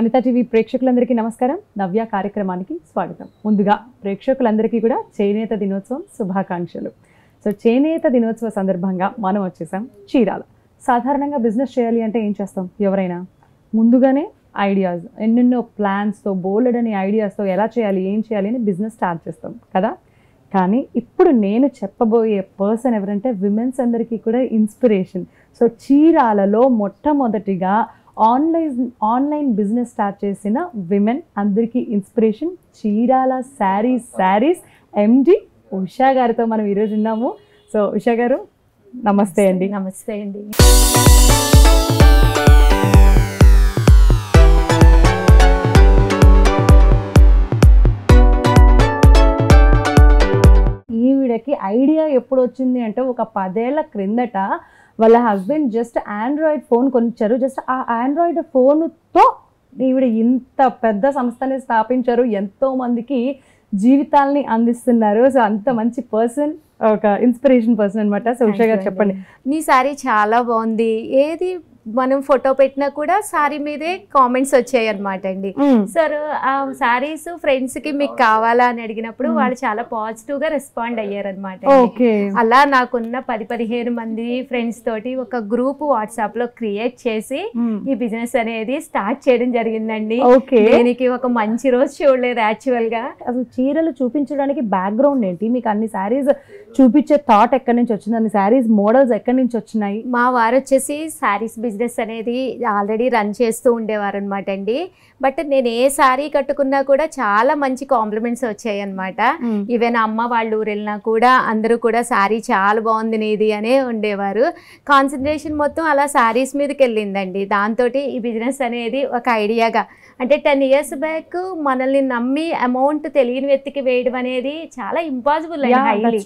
వనిత TV ప్రేక్షకులందరికీ నమస్కారం. నవ్య కార్యక్రమానికి స్వాగతం. ముందుగా ప్రేక్షకులందరికీ కూడా చేనేత దినోత్సవం శుభాకాంక్షలు. సో చేనేత దినోత్సవ సందర్భంగా మనం వచ్చేసాం చీరాల. సాధారణంగా బిజినెస్ చేయాలి అంటే ఏం చేస్తాం? ఎవరైనా ముందుగానే ఐడియాస్, ఎన్నెన్నో ప్లాన్స్తో, బోల్డని ఐడియాస్తో ఎలా చేయాలి, ఏం చేయాలి అని బిజినెస్ స్టార్ట్ చేస్తాం కదా. కానీ ఇప్పుడు నేను చెప్పబోయే పర్సన్ ఎవరంటే విమెన్స్ అందరికీ కూడా ఇన్స్పిరేషన్. సో చీరాలలో మొట్టమొదటిగా ఆన్లైన్ బిజినెస్ స్టార్ట్ చేసిన విమెన్ అందరికీ ఇన్స్పిరేషన్ చీరాల శారీస్ ఎండి ఉషా గారితో మనం ఈరోజు ఉన్నాము. సో ఉషా గారు నమస్తే అండి. నమస్తే అండి. ఈవిడకి ఐడియా ఎప్పుడు వచ్చింది అంటే ఒక 10 ఏళ్ల క్రిందట వాళ్ళ హస్బెండ్ జస్ట్ ఆండ్రాయిడ్ ఫోన్ కొనిచ్చారు. జస్ట్ ఆ ఆండ్రాయిడ్ ఫోన్తో ఈవిడ ఇంత పెద్ద సంస్థని స్థాపించారు, ఎంతో మందికి జీవితాలని అందిస్తున్నారు. సో అంత మంచి పర్సన్, ఒక ఇన్స్పిరేషన్ పర్సన్ అనమాట. సో ఉషా గారు చెప్పండి. మీ సారీ చాలా బాగుంది, ఏది మనం ఫోటో పెట్టినా కూడా సారీ మీదే కామెంట్స్ వచ్చాయి అనమాట అండి. సార్ ఆ సారీస్ ఫ్రెండ్స్ కి మీకు కావాలా అని అడిగినప్పుడు వాళ్ళు చాలా పాజిటివ్ గా రెస్పాండ్ అయ్యారు అనమాట. అలా నాకున్న 10-15 మంది ఫ్రెండ్స్ తోటి ఒక గ్రూప్ వాట్సాప్ లో క్రియేట్ చేసి ఈ బిజినెస్ అనేది స్టార్ట్ చేయడం జరిగిందండి. దీనికి ఒక మంచి రోజు చూడలేదు యాక్చువల్ గా. అసలు చీరలు చూపించడానికి బ్యాక్గ్రౌండ్ ఏంటి? మీకు అన్ని శారీస్ చూపించే థాట్ ఎక్కడి నుంచి వచ్చింది? అన్ని శారీస్ మోడల్స్ ఎక్కడి నుంచి వచ్చినాయి? మా వారు వచ్చేసి శారీస్ బిజినెస్ అనేది ఆల్రెడీ రన్ చేస్తూ ఉండేవారు అనమాట అండి. బట్ నేను ఏ శారీ కట్టుకున్నా కూడా చాలా మంచి కాంప్లిమెంట్స్ వచ్చాయి అనమాట. ఈవెన్ అమ్మ వాళ్ళ ఊరు వెళ్ళినా కూడా అందరూ కూడా శారీ చాలా బాగుంది నీది అనే ఉండేవారు. కాన్సన్ట్రేషన్ మొత్తం అలా శారీస్ మీదకి వెళ్ళిందండి. దాంతో ఈ బిజినెస్ అనేది ఒక ఐడియాగా, అంటే 10 years బ్యాక్ మనల్ని నమ్మి అమౌంట్ తెలియని వ్యక్తికి వేయడం అనేది చాలా ఇంపాసిబుల్ అండి.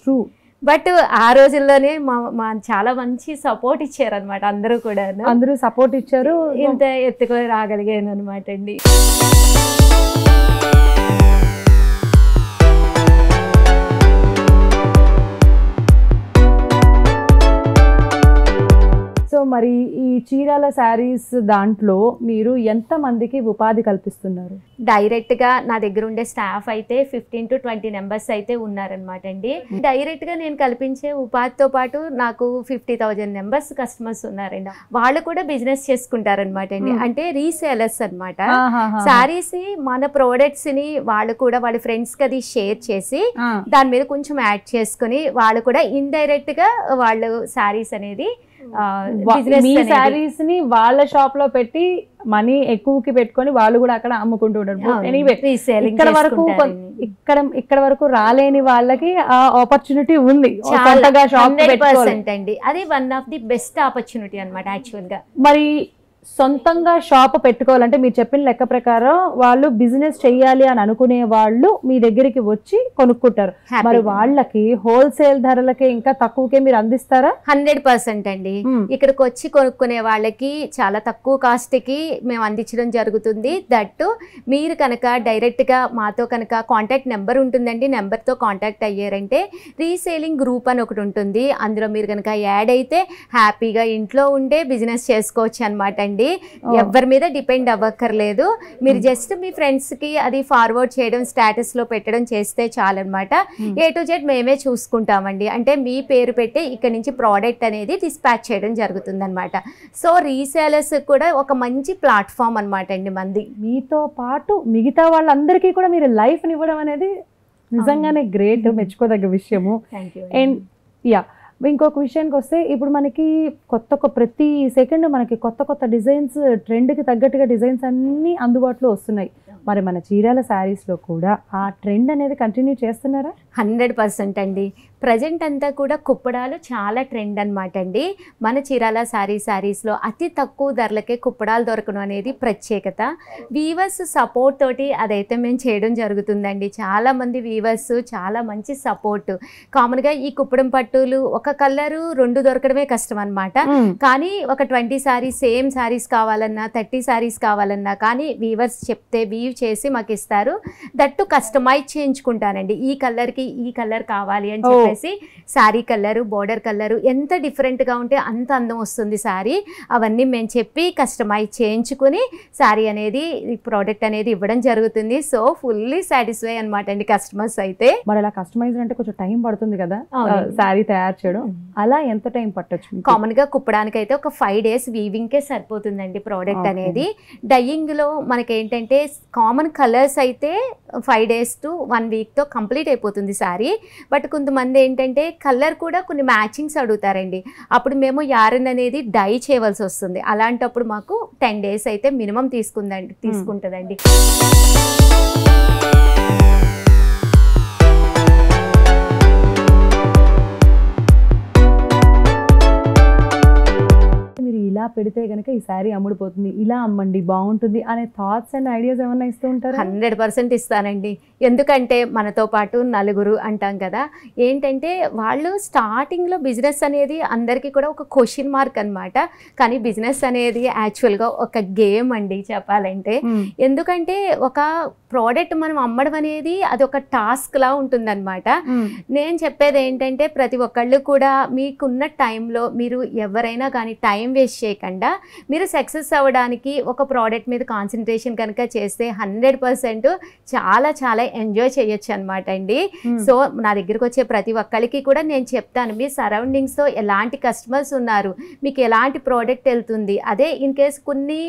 బట్ ఆ రోజుల్లోనే మా చాలా మంచి సపోర్ట్ ఇచ్చారు అనమాట. అందరూ సపోర్ట్ ఇచ్చారు. ఇంత ఎత్తుకు రాగలిగాను అనమాట అండి. సో మరి ఈ చీరాల శారీస్ దాంట్లో మీరు ఎంత మందికి ఉపాధి కల్పిస్తున్నారు? డైరెక్ట్ గా నా దగ్గర ఉండే స్టాఫ్ అయితే 15 to 20 members అయితే ఉన్నారనమాట అండి. డైరెక్ట్ గా నేను కల్పించే ఉపాధితో పాటు నాకు 50,000 members కస్టమర్స్ ఉన్నారండి. వాళ్ళు కూడా బిజినెస్ చేసుకుంటారనమాట అండి. అంటే రీసేలర్స్ అనమాట. శారీస్ ని, మన ప్రోడక్ట్స్ ని వాళ్ళు కూడా వాళ్ళ ఫ్రెండ్స్ కి అది షేర్ చేసి దాని మీద కొంచెం యాడ్ చేసుకుని వాళ్ళు కూడా ఇండైరెక్ట్ గా వాళ్ళు శారీస్ అనేది శారీస్ ని వాళ్ళ షాప్ లో పెట్టి మనీ ఎక్కువకి పెట్టుకొని వాళ్ళు కూడా అక్కడ అమ్ముకుంటూ ఉంటారు. ఎనీవే ఇక్కడ వరకు రాలేని వాళ్ళకి ఆ ఆపర్చునిటీ ఉంది. అది one of the best opportunity అన్నమాట యాక్చువల్ గా. మరి సొంతంగా షాప్ పెట్టుకోవాలంటే మీరు చెప్పిన లెక్క ప్రకారం వాళ్ళు బిజినెస్ చెయ్యాలి అని అనుకునే వాళ్ళు మీ దగ్గరికి వచ్చి కొనుక్కుంటారు. మరి వాళ్ళకి హోల్సేల్ ధరలకే ఇంకా తక్కువకే మీరు అందిస్తారా? 100% అండి. ఇక్కడికి వచ్చి కొనుక్కునే వాళ్ళకి చాలా తక్కువ కాస్ట్ కి మేము అందించడం జరుగుతుంది. దట్టు మీరు కనుక డైరెక్ట్ గా మాతో కనుక కాంటాక్ట్ నెంబర్ ఉంటుందండి. నెంబర్ తో కాంటాక్ట్ అయ్యారంటే రీసేలింగ్ గ్రూప్ అని ఒకటి ఉంటుంది. అందులో మీరు కనుక యాడ్ అయితే హ్యాపీగా ఇంట్లో ఉండే బిజినెస్ చేసుకోవచ్చు అనమాట అండి. ఎవరి మీద డిపెండ్ అవ్వక్కర్లేదు. మీరు జస్ట్ మీ ఫ్రెండ్స్ కి అది ఫార్వర్డ్ చేయడం, స్టేటస్ లో పెట్టడం చేస్తే చాలన్నమాట. A to Z మేమే చూసుకుంటామండి. అంటే మీ పేరు పెట్టి ఇక్కడ నుంచి ప్రోడక్ట్ అనేది డిస్పాచ్ చేయడం జరుగుతుంది అనమాట. సో రీసేలర్స్ కూడా ఒక మంచి ప్లాట్ఫామ్ అనమాట అండి మంది. మీతో పాటు మిగతా వాళ్ళందరికీ కూడా మీరు లైఫ్ ఇవ్వడం అనేది నిజంగానే గ్రేట్, మెచ్చుకోదగ్గ విషయము. అండ్ ఇంకొక విషయానికి వస్తే ఇప్పుడు మనకి ప్రతి సెకండ్ మనకి కొత్త డిజైన్స్, ట్రెండ్కి తగ్గట్టుగా డిజైన్స్ అన్నీ అందుబాటులో వస్తున్నాయి. మరి మన చీరాల శారీస్లో కూడా ఆ ట్రెండ్ అనేది కంటిన్యూ చేస్తున్నారా? 100% అండి. ప్రజెంట్ అంతా కూడా కుప్పడాలు చాలా ట్రెండ్ అనమాట అండి. మన చీరాల శారీస్లో అతి తక్కువ ధరలకే కుప్పడాలు దొరకడం అనేది ప్రత్యేకత. వీవర్స్ సపోర్ట్ తోటి అదైతే మేము చేయడం జరుగుతుందండి. చాలామంది వీవర్స్ చాలా మంచి సపోర్ట్. కామన్గా ఈ కుప్పడం పట్టులు ఒక కలరు 2 దొరకడమే కష్టం అనమాట. కానీ ఒక 20 సారీస్ సేమ్ సారీస్ కావాలన్నా, 30 సారీస్ కావాలన్నా కానీ వీవర్స్ చెప్తే వీవ్ రిసీవ్ చేసి మాకు ఇస్తారు. దట్టు కస్టమైజ్ చేయించుకుంటానండి. ఈ కలర్కి ఈ కలర్ కావాలి అని చెప్పేసి శారీ కలరు, బోర్డర్ కలరు ఎంత డిఫరెంట్గా ఉంటే అంత అందం వస్తుంది శారీ. అవన్నీ మేము చెప్పి కస్టమైజ్ చేయించుకుని శారీ అనేది ప్రోడక్ట్ అనేది ఇవ్వడం జరుగుతుంది. సో ఫుల్లీ సాటిస్ఫై అనమాట అండి కస్టమర్స్ అయితే. మరి అలా కస్టమైజ్ అంటే కొంచెం టైం పడుతుంది కదా శారీ తయారు చేయడం, అలా ఎంత టైం పట్టొచ్చు? కామన్ గా కుప్పడానికి అయితే ఒక 5 days వీవింగ్ కే సరిపోతుందండి ప్రోడక్ట్ అనేది. డయింగ్ లో మనకి ఏంటంటే కామన్ కలర్స్ అయితే 5 days to 1 week తో కంప్లీట్ అయిపోతుంది శారీ. బట్ కొంతమంది ఏంటంటే కలర్ కూడా కొన్ని మ్యాచింగ్స్ అడుగుతారండి. అప్పుడు మేము యారన్ అనేది డై చేయవలసి వస్తుంది. అలాంటప్పుడు మాకు 10 days అయితే మినిమం తీసుకుంటుందండి. ఇలా పెడితే కనుక ఈ శారీ అమ్ముడిపోతుంది, ఇలా అమ్మండి బాగుంటుంది అనే థాట్స్ అండ్ ఐడియాస్ ఏమన్నా ఇస్తూ ఉంటారు? 100% ఇస్తానండి. ఎందుకంటే మనతో పాటు నలుగురు అంటాం కదా, ఏంటంటే వాళ్ళు స్టార్టింగ్లో బిజినెస్ అనేది అందరికీ కూడా ఒక క్వశ్చన్ మార్క్ అనమాట. కానీ బిజినెస్ అనేది యాక్చువల్గా ఒక గేమ్ అండి చెప్పాలంటే. ఎందుకంటే ఒక ప్రోడక్ట్ మనం అమ్మడం అనేది అది ఒక టాస్క్ లా ఉంటుందన్నమాట. నేను చెప్పేది ఏంటంటే ప్రతి ఒక్కళ్ళు కూడా మీకున్న టైంలో మీరు ఎవరైనా కానీ టైం వేస్ట్ చేయకుండా మీరు సక్సెస్ అవ్వడానికి ఒక ప్రోడక్ట్ మీద కాన్సన్ట్రేషన్ కనుక చేస్తే 100% చాలా చాలా ఎంజాయ్ చేయొచ్చు అనమాట అండి. సో నా దగ్గరకు వచ్చే ప్రతి ఒక్కరికి కూడా నేను చెప్తాను, మీ సరౌండింగ్స్తో ఎలాంటి కస్టమర్స్ ఉన్నారు, మీకు ఎలాంటి ప్రోడక్ట్ వెళ్తుంది. అదే ఇన్ కేస్ కొన్ని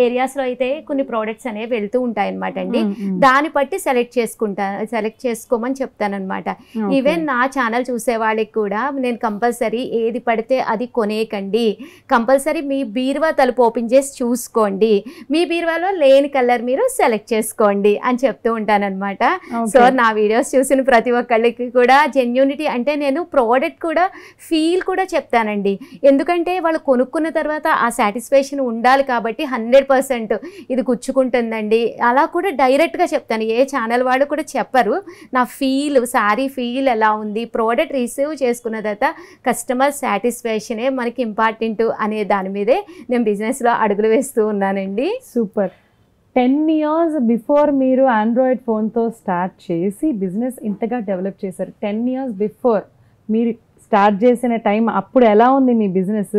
ఏరియాస్లో అయితే కొన్ని ప్రోడక్ట్స్ అనేవి వెళ్తూ ఉంటాయి అనమాట అండి. దాన్ని బట్టి సెలెక్ట్ చేసుకోమని చెప్తానమాట. ఈవెన్ నా ఛానల్ చూసే వాళ్ళకి కూడా నేను కంపల్సరీ ఏది పడితే అది కొనేయకండి, కంపల్సరీ మీ బీరువా తలుపు ఓపెన్ చేసి చూసుకోండి, మీ బీరువాలో లేని కలర్ మీరు సెలెక్ట్ చేసుకోండి అని చెప్తూ ఉంటానన్నమాట. సో నా వీడియోస్ చూసిన ప్రతి ఒక్కళ్ళకి కూడా జెన్యూనిటీ అంటే నేను ప్రోడక్ట్ కూడా ఫీల్ కూడా చెప్తానండి. ఎందుకంటే వాళ్ళు కొనుక్కున్న తర్వాత ఆ సాటిస్ఫాక్షన్ ఉండాలి కాబట్టి 100% ఇది గుచ్చుకుంటుందండి అలా కూడా డైరెక్ట్గా చెప్తాను. ఏ ఛానల్ వాళ్ళు కూడా చెప్పరు. నా ఫీల్, శారీ ఫీల్ ఎలా ఉంది, ప్రోడక్ట్ రిసీవ్ చేసుకున్న తర్వాత కస్టమర్ సాటిస్ఫాక్షనే మనకి ఇంపార్టెంట్ అనే దాని మీదే నేను బిజినెస్లో అడుగులు వేస్తూ ఉన్నానండి. సూపర్. 10 years బిఫోర్ మీరు ఆండ్రాయిడ్ ఫోన్తో స్టార్ట్ చేసి బిజినెస్ ఇంతగా డెవలప్ చేశారు. 10 years బిఫోర్ మీరు స్టార్ట్ చేసిన టైం అప్పుడు ఎలా ఉంది మీ బిజినెస్,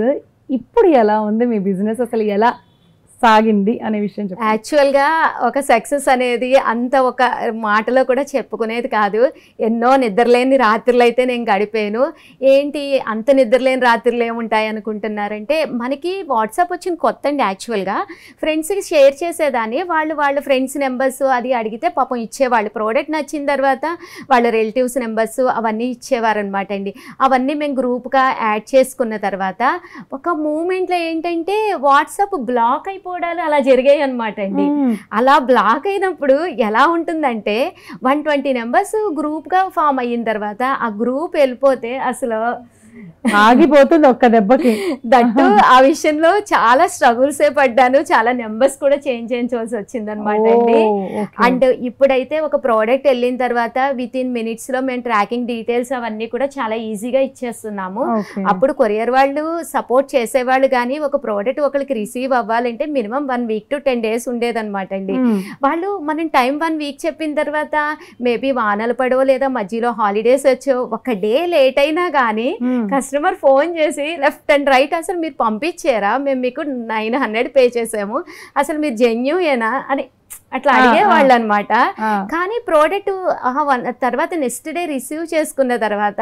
ఇప్పుడు ఎలా ఉంది మీ బిజినెస్, అసలు ఎలా సాగింది అనే విషయం చెప్పండి. యాక్చువల్గా ఒక సక్సెస్ అనేది అంత ఒక మాటలో కూడా చెప్పుకునేది కాదు. ఎన్నో నిద్రలేని రాత్రులు అయితే నేను గడిపాను. ఏంటి అంత నిద్రలేని రాత్రులు ఏముంటాయి అనుకుంటున్నారంటే, మనకి వాట్సాప్ వచ్చిన కొత్త అండి. యాక్చువల్గా ఫ్రెండ్స్కి షేర్ చేసేదాన్ని, వాళ్ళ ఫ్రెండ్స్ నెంబర్స్ అది అడిగితే పాపం ఇచ్చేవాళ్ళు. ప్రోడక్ట్ నచ్చిన తర్వాత వాళ్ళ రిలేటివ్స్ నెంబర్స్ అవన్నీ ఇచ్చేవారనమాట అండి. అవన్నీ మేము గ్రూప్గా యాడ్ చేసుకున్న తర్వాత ఒక మూమెంట్లో ఏంటంటే వాట్సాప్ బ్లాక్ అయిపోవడాలు అలా జరిగాయి అనమాట అండి. అలా బ్లాక్ అయినప్పుడు ఎలా ఉంటుందంటే 120 నెంబర్స్ గ్రూప్గా ఫామ్ అయిన తర్వాత ఆ గ్రూప్ వెళ్ళిపోతే అసలు ఆగిపోతుంది ఒక్క దెబ్బకి. దట్టు ఆ విషయంలో చాలా స్ట్రగుల్స్ పడ్డాను, చాలా నెంబర్స్ కూడా చేంజ్ చేయించవలసి వచ్చింది అనమాట అండి. అండ్ ఇప్పుడైతే ఒక ప్రోడక్ట్ వెళ్ళిన తర్వాత వితిన్ మినిట్స్ లో మేము ట్రాకింగ్ డీటెయిల్స్ అవన్నీ కూడా చాలా ఈజీగా ఇచ్చేస్తున్నాము. అప్పుడు కొరియర్ వాళ్ళు సపోర్ట్ చేసేవాళ్ళు, కానీ ఒక ప్రోడక్ట్ ఒకరికి రిసీవ్ అవ్వాలంటే మినిమం 1 week to 10 days ఉండేదన్నమాట అండి. వాళ్ళు మనం టైం 1 week చెప్పిన తర్వాత మేబీ వానలు పడవో లేదా మధ్యలో హాలిడేస్ వచ్చో ఒక డే లేట్ అయినా కానీ కస్టమర్ ఫోన్ చేసి లెఫ్ట్ అండ్ రైట్ అసలు మీరు పంపించారా, మేము మీకు 900 పే చేసాము, అసలు మీరు జెన్యూయేనా అని అట్లా అడిగేవాళ్ళు అనమాట. కానీ ప్రోడక్ట్ తర్వాత నెక్స్ట్ డే రిసీవ్ చేసుకున్న తర్వాత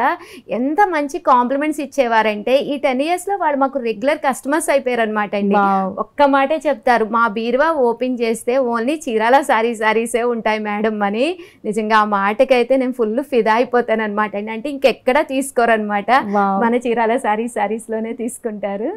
ఎంత మంచి కాంప్లిమెంట్స్ ఇచ్చేవారంటే ఈ 10 years లో వాళ్ళు మాకు రెగ్యులర్ కస్టమర్స్ అయిపోయారు అనమాట అండి. ఒక్క మాటే చెప్తారు, మా బీరువా ఓపెన్ చేస్తే ఓన్లీ చీరాల సారీసే ఉంటాయి మేడం అని. నిజంగా ఆ మాటకైతే నేను ఫుల్ ఫిదా అయిపోతాను అనమాట అండి. అంటే ఇంకెక్కడ తీసుకోరనమాట, మన చీరాల సారీస్ లోనే తీసుకుంటారు.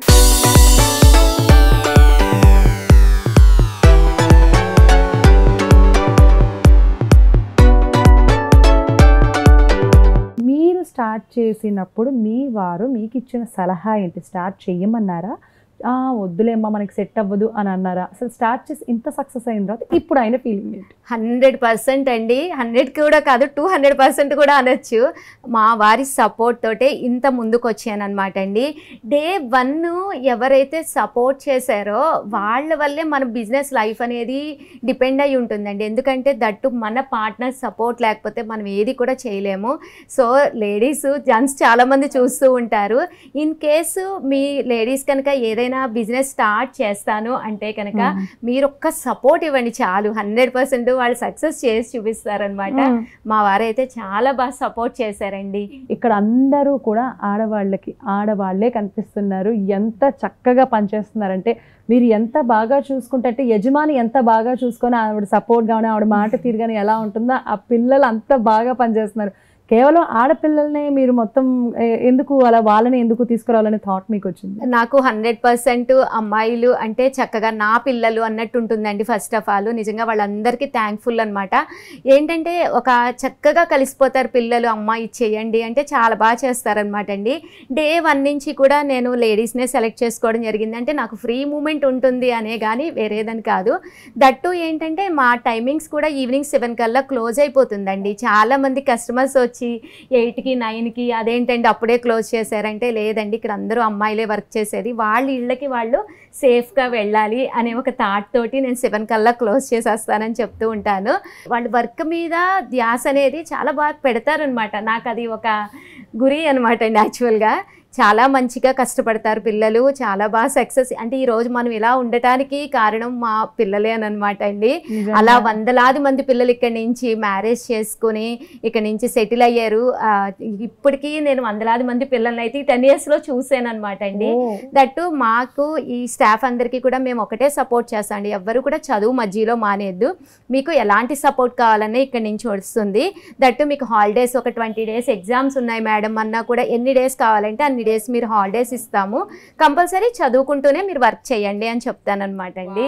మీరు స్టార్ట్ చేసినప్పుడు మీ వారు మీకు ఇచ్చిన సలహా ఏంటి? స్టార్ట్ చెయ్యమన్నారా, వద్దులేమ్మా మనకి సెట్ అవ్వదు అని అన్నారా? అసలు స్టార్ట్ చేసి ఇంత సక్సెస్ అయిన తర్వాత ఇప్పుడు ఆయన ఫీలింగ్ ఏంటి? 100% అండి. 100 కూడా కాదు, 200% కూడా అనొచ్చు. మా వారి సపోర్ట్ తోటే ఇంత ముందుకు వచ్చాను అనమాట అండి. డే 1 ఎవరైతే సపోర్ట్ చేశారో వాళ్ళ వల్లే మన బిజినెస్ లైఫ్ అనేది డిపెండ్ అయి ఉంటుందండి. ఎందుకంటే దట్టు మన పార్ట్నర్ సపోర్ట్ లేకపోతే మనం ఏది కూడా చేయలేము. సో లేడీస్, జెంట్స్ చాలామంది చూస్తూ ఉంటారు. ఇన్ కేసు మీ లేడీస్ కనుక ఏదైనా బిజినెస్ స్టార్ట్ చేస్తాను అంటే కనుక మీరు ఒక్క సపోర్ట్ ఇవ్వండి చాలు, 100% వాళ్ళు సక్సెస్ చేసి చూపిస్తారనమాట. మా వారైతే చాలా బాగా సపోర్ట్ చేశారండి. ఇక్కడ అందరూ కూడా ఆడవాళ్లే కనిపిస్తున్నారు. ఎంత చక్కగా పనిచేస్తున్నారంటే మీరు ఎంత బాగా చూసుకుంటే, అంటే యజమాని ఎంత బాగా చూసుకొని ఆవిడ సపోర్ట్ గానీ ఆవిడ మాట తీరు కానీ ఎలా ఉంటుందో ఆ పిల్లలు అంత బాగా పనిచేస్తున్నారు. కేవలం ఆడపిల్లల్ని మీరు మొత్తం ఎందుకు అలా వాళ్ళని ఎందుకు తీసుకురావాలనే థాట్ మీకు వచ్చింది? నాకు 100% అమ్మాయిలు అంటే చక్కగా నా పిల్లలు అన్నట్టు ఉంటుందండి. ఫస్ట్ ఆఫ్ ఆల్ నిజంగా వాళ్ళందరికీ థ్యాంక్ఫుల్ అనమాట. ఏంటంటే ఒక చక్కగా కలిసిపోతారు పిల్లలు. అమ్మాయి చేయండి అంటే చాలా బాగా చేస్తారనమాట అండి. డే 1 నుంచి కూడా నేను లేడీస్నే సెలెక్ట్ చేసుకోవడం జరిగింది. అంటే నాకు ఫ్రీ మూమెంట్ ఉంటుంది అనే కానీ వేరేదని కాదు. దట్టు ఏంటంటే మా టైమింగ్స్ కూడా ఈవినింగ్ 7 కల్లా క్లోజ్ అయిపోతుందండి. చాలామంది కస్టమర్స్ వచ్చి 8కి 9కి అదేంటండి అప్పుడే క్లోజ్ చేశారంటే, లేదండి ఇక్కడ అందరూ అమ్మాయిలే వర్క్ చేసేది, వాళ్ళ ఇళ్ళకి వాళ్ళు సేఫ్గా వెళ్ళాలి అనే ఒక థాట్ తోటి నేను 7 కల్లా క్లోజ్ చేసేస్తానని చెప్తూ ఉంటాను. వాళ్ళు వర్క్ మీద ధ్యాస అనేది చాలా బాగా పెడతారనమాట. నాకు అది ఒక గురి అనమాట అండి. యాక్చువల్గా చాలా మంచిగా కష్టపడతారు పిల్లలు, చాలా బాగా సక్సెస్. అంటే ఈరోజు మనం ఇలా ఉండటానికి కారణం మా పిల్లలే అని అనమాట అండి. అలా వందలాది మంది పిల్లలు ఇక్కడి నుంచి మ్యారేజ్ చేసుకుని ఇక్కడి నుంచి సెటిల్ అయ్యారు. ఇప్పటికీ నేను వందలాది మంది పిల్లల్ని అయితే 10 yearsలో చూసాను అనమాట అండి. దట్టు మాకు ఈ స్టాఫ్ అందరికీ కూడా మేము ఒకటే సపోర్ట్ చేస్తామండి. ఎవ్వరు కూడా చదువు మధ్యలో మానేద్దు. మీకు ఎలాంటి సపోర్ట్ కావాలన్నా ఇక్కడి నుంచి వస్తుంది. దట్టు మీకు హాలిడేస్ ఒక 20 days ఎగ్జామ్స్ ఉన్నాయి మేడం అన్నా కూడా ఎన్ని డేస్ కావాలంటే అన్ని డేస్ మీరు హాలిడేస్ ఇస్తాము, కంపల్సరీ చదువుకుంటూనే మీరు వర్క్ చేయండి అని చెప్తానన్నమాట అండి.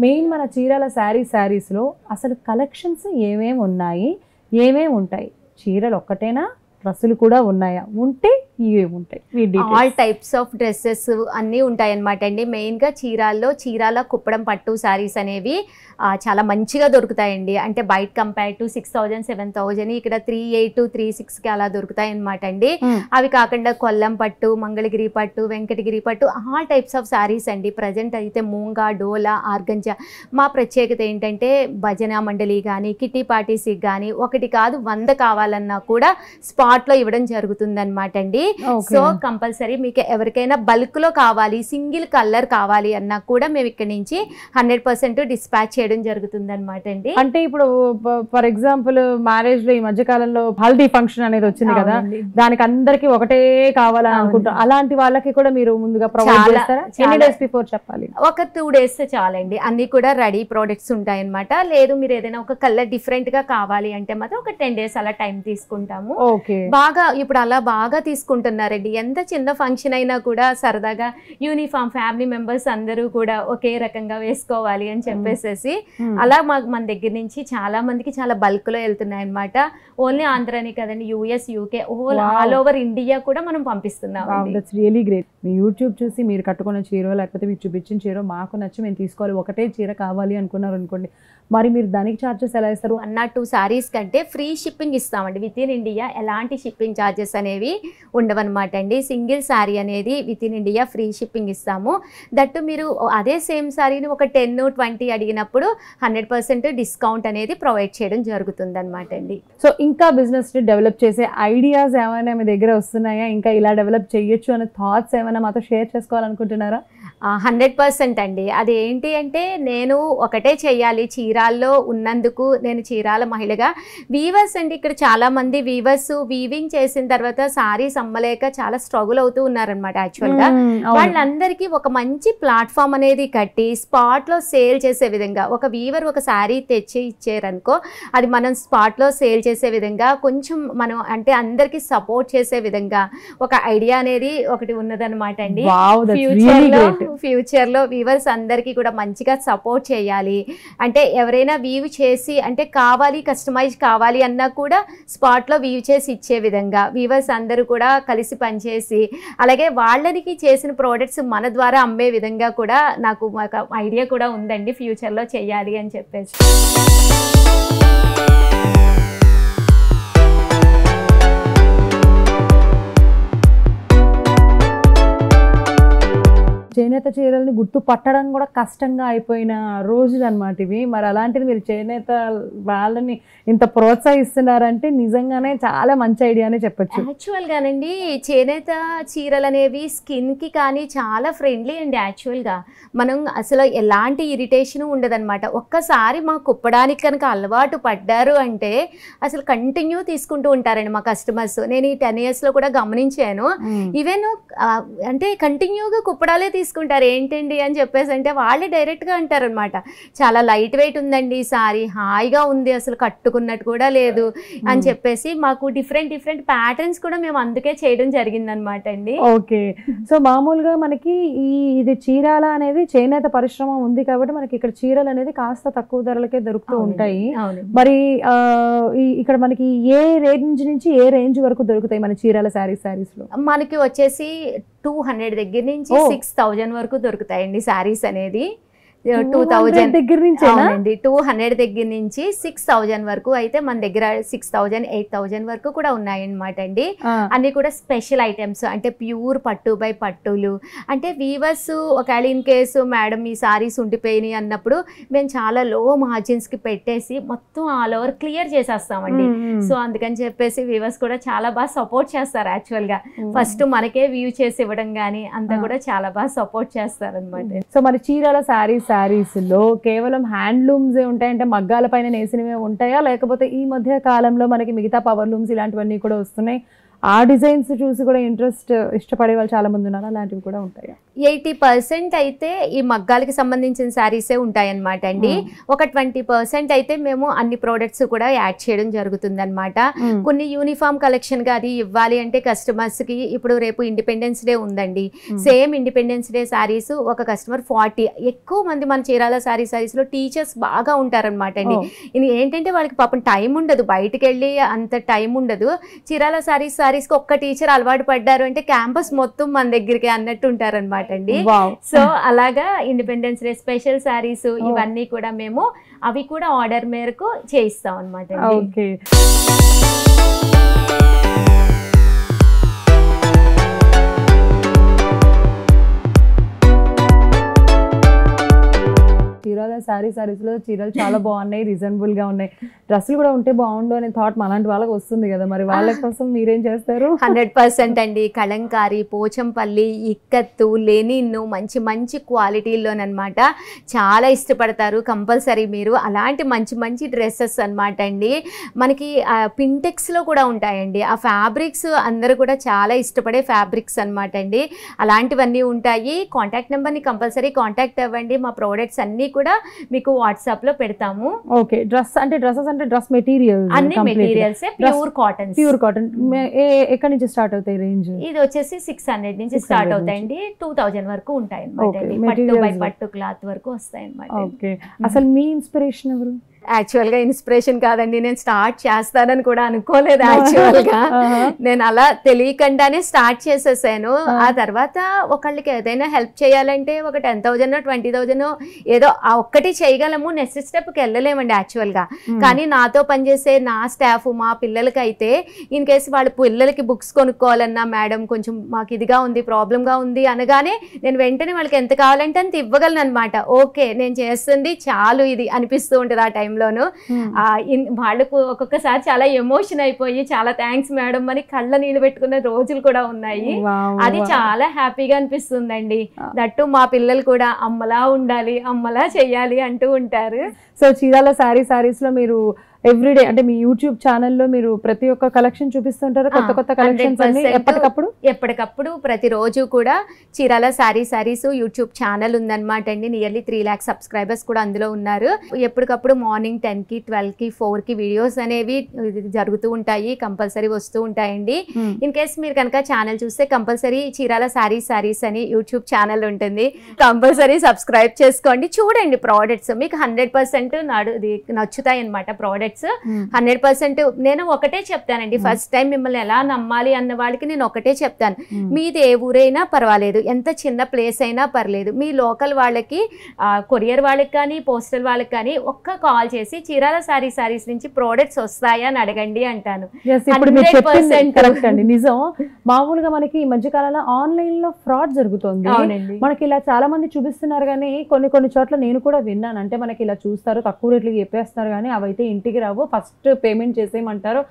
మెయిన్ మన చీరాల శారీస్లో అసలు కలెక్షన్స్ ఏమేమి ఉన్నాయి, ఏమేమి ఉంటాయి? చీరలు ఒక్కటేనా, డ్రెస్సులు కూడా ఉన్నాయా? ఉంటే ఇవే ఉంటాయి. ఆల్ టైప్స్ ఆఫ్ డ్రెస్సెస్ అన్నీ ఉంటాయి అన్నమాట అండి. మెయిన్గా చీరాల కుప్పడం పట్టు శారీస్ అనేవి చాలా మంచిగా దొరుకుతాయండి. అంటే బయట కంపేర్ టు 6,000 7,000 ఇక్కడ 3,800 3,600 అలా దొరుకుతాయి అనమాట అండి. అవి కాకుండా కొల్లం పట్టు, మంగళగిరి పట్టు, వెంకటగిరి పట్టు ఆల్ టైప్స్ ఆఫ్ శారీస్ అండి. ప్రజెంట్ అయితే మూంగా, డోలా, ఆర్గంజా. మా ప్రత్యేకత ఏంటంటే భజన మండలి కానీ కిటీ పార్టీస్కి కానీ ఒకటి కాదు 100 కావాలన్నా కూడా స్పాట్లో ఇవ్వడం జరుగుతుంది అనమాట అండి. సో కంపల్సరీ మీకు ఎవరికైనా బల్క్ లో కావాలి, సింగిల్ కలర్ కావాలి అన్నా కూడా మేము ఇక్కడ నుంచి 100% డిస్పాచ్ చేయడం జరుగుతుంది అనమాట అండి. అంటే ఇప్పుడు ఫర్ ఎగ్జాంపుల్ మ్యారేజ్ లో ఈ మధ్య కాలంలో హల్దీ ఫంక్షన్ అనేది వచ్చింది కదా, దానికి అందరికి ఒకటే కావాలని అనుకుంటారు. అలాంటి వాళ్ళకి కూడా మీరు ముందుగా ప్రొవైడ్ చేస్తారా? ఎన్ని డేస్ బిఫోర్ చెప్పాలి? ఒక 2 days చాలండి. అన్ని కూడా రెడీ ప్రోడక్ట్స్ ఉంటాయి అనమాట. లేదు మీరు ఏదైనా ఒక కలర్ డిఫరెంట్ గా కావాలి అంటే మాత్రం ఒక 10 days అలా టైం తీసుకుంటాము. బాగా ఇప్పుడు అలా బాగా తీసుకుంటున్నారండి. ఎంత చిన్న ఫంక్షన్ అయినా కూడా సరదాగా యూనిఫామ్ ఫ్యామిలీ మెంబర్స్ అందరూ కూడా ఒకే రకంగా వేసుకోవాలి అని చెప్పేసి అలా మన దగ్గర నుంచి చాలా మందికి చాలా బల్క్ లో వెళ్తున్నాయి అనమాట. ఓన్లీ ఆంధ్రాని కదండి, US UK all over India కూడా మనం పంపిస్తున్నాం. That's really great. Me YouTube చూసి మీరు కట్టుకున్న చీర లేకపోతే మీరు చూపించిన చీర మాకు నచ్చి మేము తీసుకోవాలి, ఒకటే చీర కావాలి అనుకున్నారు అనుకోండి, మరి మీరు దానికి ఛార్జెస్ ఎలా ఇస్తారు? 1 or 2 sarees కంటే ఫ్రీ షిప్పింగ్ ఇస్తామండి. విత్ ఇన్ ఇండియా ఎలాంటి షిప్పింగ్ ఛార్జెస్ అనేవి ఉండవన్నమాట అండి. సింగిల్ శారీ అనేది with in India free shipping ఇస్తాము. దట్టు మీరు అదే సేమ్ శారీని ఒక 10-20 అడిగినప్పుడు 100% డిస్కౌంట్ అనేది ప్రొవైడ్ చేయడం జరుగుతుంది అనమాట అండి. సో ఇంకా బిజినెస్ డెవలప్ చేసే ఐడియాస్ ఏమైనా మీ దగ్గర వస్తున్నాయా? ఇంకా ఇలా డెవలప్ చేయొచ్చు అనే థాట్స్ ఏమైనా మాతో షేర్ చేసుకోవాలనుకుంటున్నారా? 100% అండి. అది ఏంటి అంటే నేను ఒకటే చెయ్యాలి, చీరాల్లో ఉన్నందుకు నేను చీరాల మహిళగా వీవర్స్ అండి. ఇక్కడ చాలా మంది వీవర్స్ వీవింగ్ చేసిన తర్వాత సారీస్ అమ్మలేక చాలా స్ట్రగుల్ అవుతూ ఉన్నారనమాట. యాక్చువల్గా వాళ్ళందరికీ ఒక మంచి ప్లాట్ఫామ్ అనేది కట్టి స్పాట్లో సేల్ చేసే విధంగా ఒక వీవర్ ఒక శారీ తెచ్చి ఇచ్చారనుకో, అది మనం స్పాట్లో సేల్ చేసే విధంగా కొంచెం మనం అంటే అందరికీ ఫ్యూచర్లో వీవర్స్ అందరికీ కూడా మంచిగా సపోర్ట్ చేయాలి. అంటే ఎవరైనా వీవ్ చేసి అంటే కావాలి కస్టమైజ్ కావాలి అన్నా కూడా స్పాట్లో వీవ్ చేసి ఇచ్చే విధంగా వీవర్స్ అందరూ కూడా కలిసి పనిచేసి అలాగే వాళ్ళకి చేసిన ప్రోడక్ట్స్ మన ద్వారా అమ్మే విధంగా కూడా నాకు ఒక ఐడియా కూడా ఉందండి ఫ్యూచర్లో చేయాలి అని చెప్పేసి. చేనేత చీరల్ని గుర్తు పట్టడం కూడా కష్టంగా అయిపోయిన రోజులు అన్నమాట ఇవి. మరి అలాంటిది మీరు చేనేత వాళ్ళని ఇంత ప్రోత్సహిస్తున్నారంటే నిజంగానే చాలా మంచి ఐడియా అని చెప్పొచ్చు. యాక్చువల్గానండి చేనేత చీరలు అనేవి స్కిన్కి కానీ చాలా ఫ్రెండ్లీ అండి. యాక్చువల్గా మనం అసలు ఎలాంటి ఇరిటేషన్ ఉండదన్నమాట. ఒక్కసారి మా కుప్పడానికి కనుక అలవాటు పడ్డారు అంటే అసలు కంటిన్యూ తీసుకుంటూ ఉంటారండి మా కస్టమర్స్. నేను ఈ 10 yearsలో కూడా గమనించాను. ఈవెన్ అంటే కంటిన్యూగా కుప్పడాలే తీసుకుంటారు. ఏంటండి అని చెప్పేసి అంటే వాళ్ళే డైరెక్ట్గా అంటారు అనమాట, చాలా లైట్ వెయిట్ ఉందండి సారీ, హాయిగా ఉంది, అసలు కట్టుకున్నట్టు కూడా లేదు అని చెప్పేసి మాకు డిఫరెంట్ ప్యాటర్న్స్ కూడా మేము అందుకే చేయడం జరిగిందనమాట అండి. ఓకే. సో మామూలుగా మనకి ఇది చీరాల అనేది చేనేత పరిశ్రమ ఉంది కాబట్టి మనకి ఇక్కడ చీరలు అనేది కాస్త తక్కువ ధరలకే దొరుకుతూ ఉంటాయి. మరి ఇక్కడ మనకి ఏ రేంజ్ నుంచి ఏ రేంజ్ వరకు దొరుకుతాయి మన చీరాల శారీస్ లో? మనకి వచ్చేసి 200 దగ్గర నుంచి 6000 వరకు దొరుకుతాయండి శారీస్ అనేది. 2000 దగ్గర నుంచి 200 దగ్గర నుంచి 6000 వరకు అయితే మన దగ్గర 6000 8000 వరకు కూడా ఉన్నాయన్నమాట అండి. అన్ని కూడా స్పెషల్ ఐటమ్స్ అంటే ప్యూర్ పట్టు బై పట్టులు. అంటే వీవర్స్ ఒకవేళ ఇన్ కేసు మేడం ఈ సారీస్ ఉండిపోయినాయి అన్నప్పుడు మేము చాలా లో మార్జిన్స్కి పెట్టేసి మొత్తం ఆల్ ఓవర్ క్లియర్ చేసేస్తామండి. సో అందుకని చెప్పేసి వీవర్స్ కూడా చాలా బాగా సపోర్ట్ చేస్తారు. యాక్చువల్గా ఫస్ట్ మనకే వ్యూ చేసి ఇవ్వడం కానీ అంతా కూడా చాలా బాగా సపోర్ట్ చేస్తారు అనమాట. సో మన చీరాల శారీస్ లో కేవలం హ్యాండ్లూమ్స్ ఉంటాయంటే మగ్గాల పైన నేసినవే ఉంటాయా, లేకపోతే ఈ మధ్య కాలంలో మనకి మిగతా పవర్ లూమ్స్ ఇలాంటివన్నీ కూడా వస్తున్నాయి, ఆ డిజైన్స్ చూసి కూడా ఇష్టపడే వాళ్ళు చాలా మంది ఉన్నారు, అలాంటివి కూడా ఉంటాయా? 80% అయితే ఈ మగ్గాలకి సంబంధించిన శారీసే ఉంటాయన్నమాట అండి. ఒక 20% అయితే మేము అన్ని ప్రోడక్ట్స్ కూడా యాడ్ చేయడం జరుగుతుంది అనమాట. కొన్ని యూనిఫామ్ కలెక్షన్ గా అది ఇవ్వాలి అంటే కస్టమర్స్ కి ఇప్పుడు రేపు ఇండిపెండెన్స్ డే ఉందండి. సేమ్ ఇండిపెండెన్స్ డే శారీస్ ఒక కస్టమర్ 40 ఎక్కువ మంది మన చీరాల శారీస్ లో టీచర్స్ బాగా ఉంటారనమాట అండి. ఇది ఏంటంటే వాళ్ళకి పాపం టైం ఉండదు, బయటకు వెళ్ళి అంత టైం ఉండదు. చీరాల శారీస్కి ఒక్క టీచర్ అలవాటు పడ్డారు అంటే క్యాంపస్ మొత్తం మన దగ్గరికి అన్నట్టు ఉంటారనమాట అండి. సో అలాగా ఇండిపెండెన్స్ డే స్పెషల్ శారీస్ ఇవన్నీ కూడా మేము అవి కూడా ఆర్డర్ మేరకు చేయిస్తాం అనమాట. చీరాల శారీస్ లో చీరలు చాలా బాగున్నాయి, రీజనబుల్ గా ఉన్నాయి, డ్రెస్సులు కూడా ఉంటే బాగుండు అనే థాట్ అలాంటి వాళ్ళకి వస్తుంది కదా, మరి వాళ్ళ కోసం మీరేం చేస్తారు? 100% అండి. కలంకారీ, పోచంపల్లి, ఇక్కత్తు, లెనిన్ మంచి మంచి క్వాలిటీలోనమాట చాలా ఇష్టపడతారు. కంపల్సరీ మీరు అలాంటి మంచి డ్రెస్సెస్ అనమాట అండి. మనకి పింటెక్స్ లో కూడా ఉంటాయండి. ఆ ఫ్యాబ్రిక్స్ అందరూ కూడా చాలా ఇష్టపడే ఫ్యాబ్రిక్స్ అనమాట అండి. అలాంటివన్నీ ఉంటాయి. కాంటాక్ట్ నెంబర్ని కంపల్సరీ కాంటాక్ట్ అవ్వండి. మా ప్రోడక్ట్స్ అన్ని కూడా మీకు వాట్సాప్ లో పెడతాము. ఓకే. డ్రెస్సెస్ అంటే డ్రెస్ మెటీరియల్స్ అన్ని మెటీరియల్స్ ప్యూర్ కాటన్. ఎక్కడి నుంచి స్టార్ట్ అవుతాయి రేంజ్? ఇది వచ్చేసి 600 నుంచి స్టార్ట్ అవుతాయండి, 2000 వరకు ఉంటాయి అన్నమాట. పట్టు బై పట్టు క్లాత్ వరకు వస్తాయి అన్నమాట. ఓకే. అసలు మీ ఇన్స్పిరేషన్ ఎవరు? యాక్చువల్గా ఇన్స్పిరేషన్ కాదండి, నేను స్టార్ట్ చేస్తానని కూడా అనుకోలేదు. యాక్చువల్గా నేను అలా తెలియకుండానే స్టార్ట్ చేసేసాను. ఆ తర్వాత ఒకళ్ళకి ఏదైనా హెల్ప్ చేయాలంటే ఒక 10,000 20,000 ఏదో ఆ ఒక్కటి చేయగలము, నెక్స్ట్ స్టెప్కి వెళ్ళలేమండి యాక్చువల్గా. కానీ నాతో పనిచేసే నా స్టాఫ్ మా పిల్లలకి అయితే ఇన్ కేసు వాళ్ళ పిల్లలకి బుక్స్ కొనుక్కోవాలన్నా మేడం కొంచెం మాకు ఇదిగా ఉంది ప్రాబ్లంగా ఉంది అనగానే నేను వెంటనే వాళ్ళకి ఎంత కావాలంటే అంత ఇవ్వగలను అనమాట. ఓకే నేను చేస్తుంది చాలు ఇది అనిపిస్తూ ఉంటుంది ఆ టైం లోను. వాళ్ళకు ఒక్కొక్కసారి చాలా ఎమోషన్ అయిపోయి చాలా థ్యాంక్స్ మేడం అని కళ్ళ నీళ్ళు పెట్టుకున్న రోజులు కూడా ఉన్నాయి. అది చాలా హ్యాపీగా అనిపిస్తుందండి. దట్టు మా పిల్లలు కూడా అమ్మలా ఉండాలి, అమ్మలా చెయ్యాలి అంటూ ఉంటారు. సో చీరాల శారీస్ లో మీరు ఎవ్రీడే అంటే మీ యూట్యూబ్ ఛానల్లో మీరు ప్రతి ఒక్క కలెక్షన్ చూపిస్తుంటారు, కొత్త కొత్త కలెక్షన్స్ అన్ని ఎప్పటికప్పుడు ప్రతిరోజు కూడా చీరాల సారీస్ యూట్యూబ్ ఛానల్ ఉందన్నమాట అండి. నియర్లీ 3 lakhs సబ్స్క్రైబర్స్ కూడా అందులో ఉన్నారు. ఎప్పటికప్పుడు మార్నింగ్ 10కి 12కి 4కి వీడియోస్ అనేవి జరుగుతూ ఉంటాయి, కంపల్సరీ వస్తూ ఉంటాయండి. ఇన్ కేస్ మీరు కనుక ఛానల్ చూస్తే కంపల్సరీ చీరాల సారీస్ అని యూట్యూబ్ ఛానల్ ఉంటుంది, కంపల్సరీ సబ్స్క్రైబ్ చేసుకోండి. చూడండి ప్రోడక్ట్స్ మీకు 100% నచ్చుతాయి అనమాట. ప్రోడక్ట్స్ 100% నేను ఒకటే చెప్తానండి, ఫస్ట్ టైం మిమ్మల్ని ఎలా నమ్మాలి అన్న వాళ్ళకి నేను ఒకటే చెప్తాను, మీది ఏ ఊరైనా పర్వాలేదు, ఎంత చిన్న ప్లేస్ అయినా పర్లేదు, మీ లోకల్ వాళ్ళకి కొరియర్ వాళ్ళకి కానీ పోస్టల్ వాళ్ళకి కానీ ఒక్క కాల్ చేసి చీరాల సారీస్ నుంచి ప్రోడక్ట్స్ వస్తాయా అని అడగండి అంటాను. కరెక్ట్ అండి, నిజం. మామూలుగా మనకి ఈ మధ్య కాలంలో ఆన్లైన్ లో ఫ్రాడ్ జరుగుతుంది. మనకి ఇలా చాలా మంది చూపిస్తున్నారు కానీ కొన్ని చోట్ల నేను కూడా విన్నాను, అంటే మనకి ఇలా చూస్తారు, తక్కువ రేట్లకి చెప్పేస్తున్నారు కానీ అవైతే ఇంటికి రావు, ఫస్ట్ పేమెంట్ చేసేయమంటారు,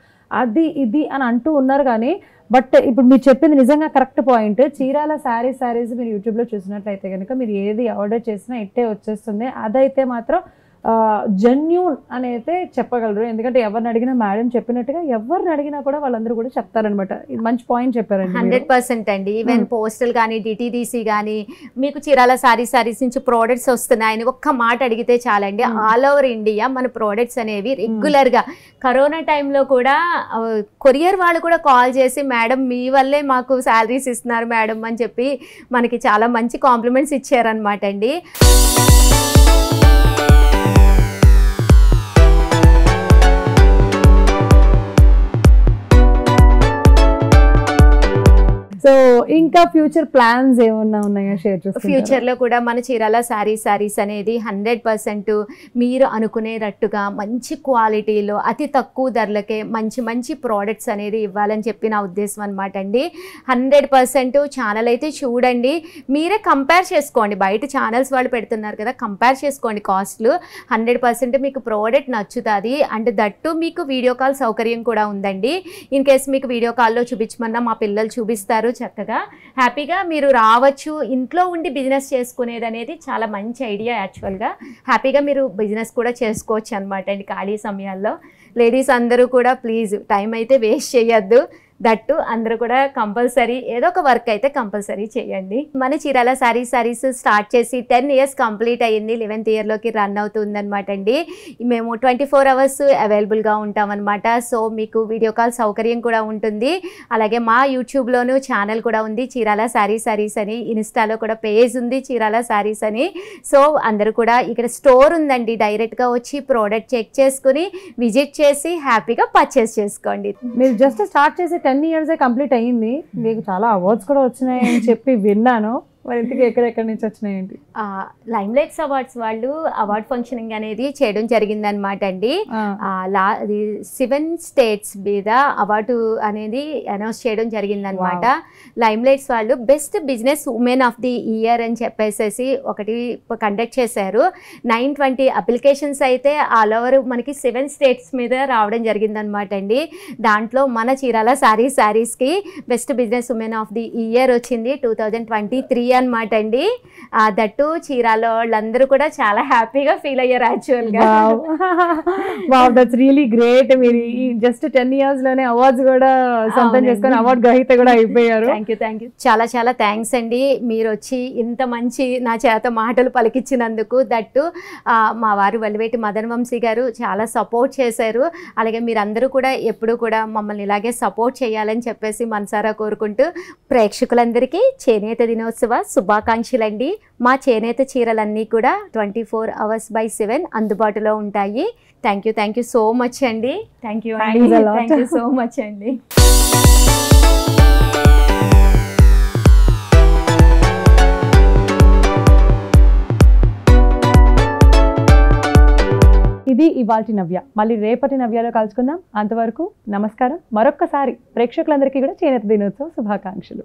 అది ఇది అని అంటూ ఉన్నారు. కానీ బట్ ఇప్పుడు మీరు చెప్పింది నిజంగా కరెక్ట్ పాయింట్. చీరాల సారీస్ మీరు యూట్యూబ్లో చూసినట్లయితే కనుక మీరు ఏది ఆర్డర్ చేసినా ఇట్టే వచ్చేస్తుంది. అదైతే మాత్రం జెన్యూన్ అని అయితే చెప్పగలరు. ఎందుకంటే ఎవరిని అడిగినా మేడం చెప్పినట్టుగా ఎవరిని అడిగినా కూడా వాళ్ళందరూ కూడా చెప్తారనమాట. ఇది మంచి పాయింట్ చెప్పారండి. 100% అండి. ఈవెన్ పోస్టల్ కానీ డిటీడీసీ కానీ మీకు చీరాల సారీస్ నుంచి ప్రోడక్ట్స్ వస్తున్నాయని ఒక్క మాట అడిగితే చాలండి. ఆల్ ఓవర్ ఇండియా మన ప్రోడక్ట్స్ అనేవి రెగ్యులర్గా కరోనా టైంలో కూడా కొరియర్ వాళ్ళు కూడా కాల్ చేసి మేడం మీ వల్లే మాకు శాలరీస్ ఇస్తున్నారు మేడం అని చెప్పి మనకి చాలా మంచి కాంప్లిమెంట్స్ ఇచ్చారనమాట అండి. సో ఇంకా ఫ్యూచర్ ప్లాన్స్ ఏమన్నా ఉన్నాయా షేర్ చేస్తారా? ఫ్యూచర్లో కూడా మన చీరాల సారీస్ అనేది 100% మీరు అనుకునేటట్టుగా మంచి క్వాలిటీలో అతి తక్కువ ధరలకే మంచి ప్రోడక్ట్స్ అనేది ఇవ్వాలని చెప్పి నా ఉద్దేశం అనమాట అండి. 100% ఛానల్ అయితే చూడండి, మీరే కంపేర్ చేసుకోండి. బయట ఛానల్స్ వాళ్ళు పెడుతున్నారు కదా, కంపేర్ చేసుకోండి కాస్ట్లు. 100% మీకు ప్రోడక్ట్ నచ్చుతుంది. అండ్ దట్టు మీకు వీడియో కాల్ సౌకర్యం కూడా ఉందండి. ఇన్ కేస్ మీకు వీడియో కాల్లో చూపించమన్నా మా పిల్లలు చూపిస్తారు, చక్కగా హ్యాపీగా మీరు రావచ్చు. ఇంట్లో ఉండి బిజినెస్ చేసుకునేది అనేది చాలా మంచి ఐడియా. యాక్చువల్గా హ్యాపీగా మీరు బిజినెస్ కూడా చేసుకోవచ్చు అనమాట అండి ఖాళీ సమయాల్లో. లేడీస్ అందరూ కూడా ప్లీజ్ టైం అయితే వేస్ట్ చేయొద్దు. దట్టు అందరూ కూడా కంపల్సరీ ఏదో ఒక వర్క్ అయితే కంపల్సరీ చేయండి. మన చీరాల సారీస్ స్టార్ట్ చేసి 10 years కంప్లీట్ అయ్యింది, 11th yearలోకి రన్ అవుతుంది అనమాట అండి. మేము 24 hours అవైలబుల్గా ఉంటామన్నమాట. సో మీకు వీడియో కాల్ సౌకర్యం కూడా ఉంటుంది. అలాగే మా యూట్యూబ్లోనూ ఛానల్ కూడా ఉంది, చీరాల సారీస్ అని. ఇన్స్టాలో కూడా పేజ్ ఉంది, చీరాల సారీస్ అని. సో అందరూ కూడా ఇక్కడ స్టోర్ ఉందండి, డైరెక్ట్గా వచ్చి ప్రోడక్ట్ చెక్ చేసుకుని విజిట్ చేసి హ్యాపీగా పర్చేస్ చేసుకోండి. మీరు జస్ట్ స్టార్ట్ చేసి 10 years కంప్లీట్ అయ్యింది, మీకు చాలా అవార్డ్స్ కూడా వచ్చినాయని చెప్పి విన్నాను. మరి ఇంతకీ ఎక్కడెక్కడి నుంచి వచ్చినాయేంటి? లైమ్ లైట్స్ అవార్డ్స్ వాళ్ళు అవార్డ్ ఫంక్షనింగ్ అనేది చేయడం జరిగిందనమాట అండి. 7 states మీద అవార్డు అనేది అనౌన్స్ చేయడం జరిగిందనమాట. లైమ్ లైట్స్ వాళ్ళు best business women of the year అని చెప్పేసి ఒకటి కండక్ట్ చేశారు. 920 అప్లికేషన్స్ అయితే ఆల్ ఓవర్ మనకి 7 states మీద రావడం జరిగిందనమాట అండి. దాంట్లో మన చీరాల సారీస్కి best business women of the year వచ్చింది 2023 అనమాట అండి. దట్టు చీరాల వాళ్ళందరూ కూడా చాలా హ్యాపీగా ఫీల్ అయ్యారు యాక్చువల్గా. That's really great. మీరు ఈ జస్ట్ 10 years లోనే అవార్డ్స్ కూడా సొంతం చేసుకొని అవార్డు గ్రహీత కూడా అయిపోయారు. థ్యాంక్ యూ చాలా థ్యాంక్స్ అండి. మీరు వచ్చి ఇంత మంచి నా చేత మాటలు పలికించినందుకు. దట్టు మా వారు వల్లివేటి మదన్ వంశీ గారు చాలా సపోర్ట్ చేశారు. అలాగే మీరందరూ కూడా ఎప్పుడు కూడా మమ్మల్ని ఇలాగే సపోర్ట్ చేయాలని చెప్పేసి మనసారా కోరుకుంటూ ప్రేక్షకులందరికీ చేనేత దినోత్సవ శుభాకాంక్షలండి. మా చేనేత చీరలన్నీ కూడా 24 hours by 7 అందుబాటులో ఉంటాయి. థ్యాంక్ యూ సో మచ్ అండి. థ్యాంక్ యూ సో మచ్ అండి. ఇది ఇవాల్టి నవ్య. మళ్ళీ రేపటి నవ్యాలో కలుసుకుందాం. అంతవరకు నమస్కారం. మరొక్కసారి ప్రేక్షకులందరికీ కూడా చేనేత దినోత్సవ శుభాకాంక్షలు.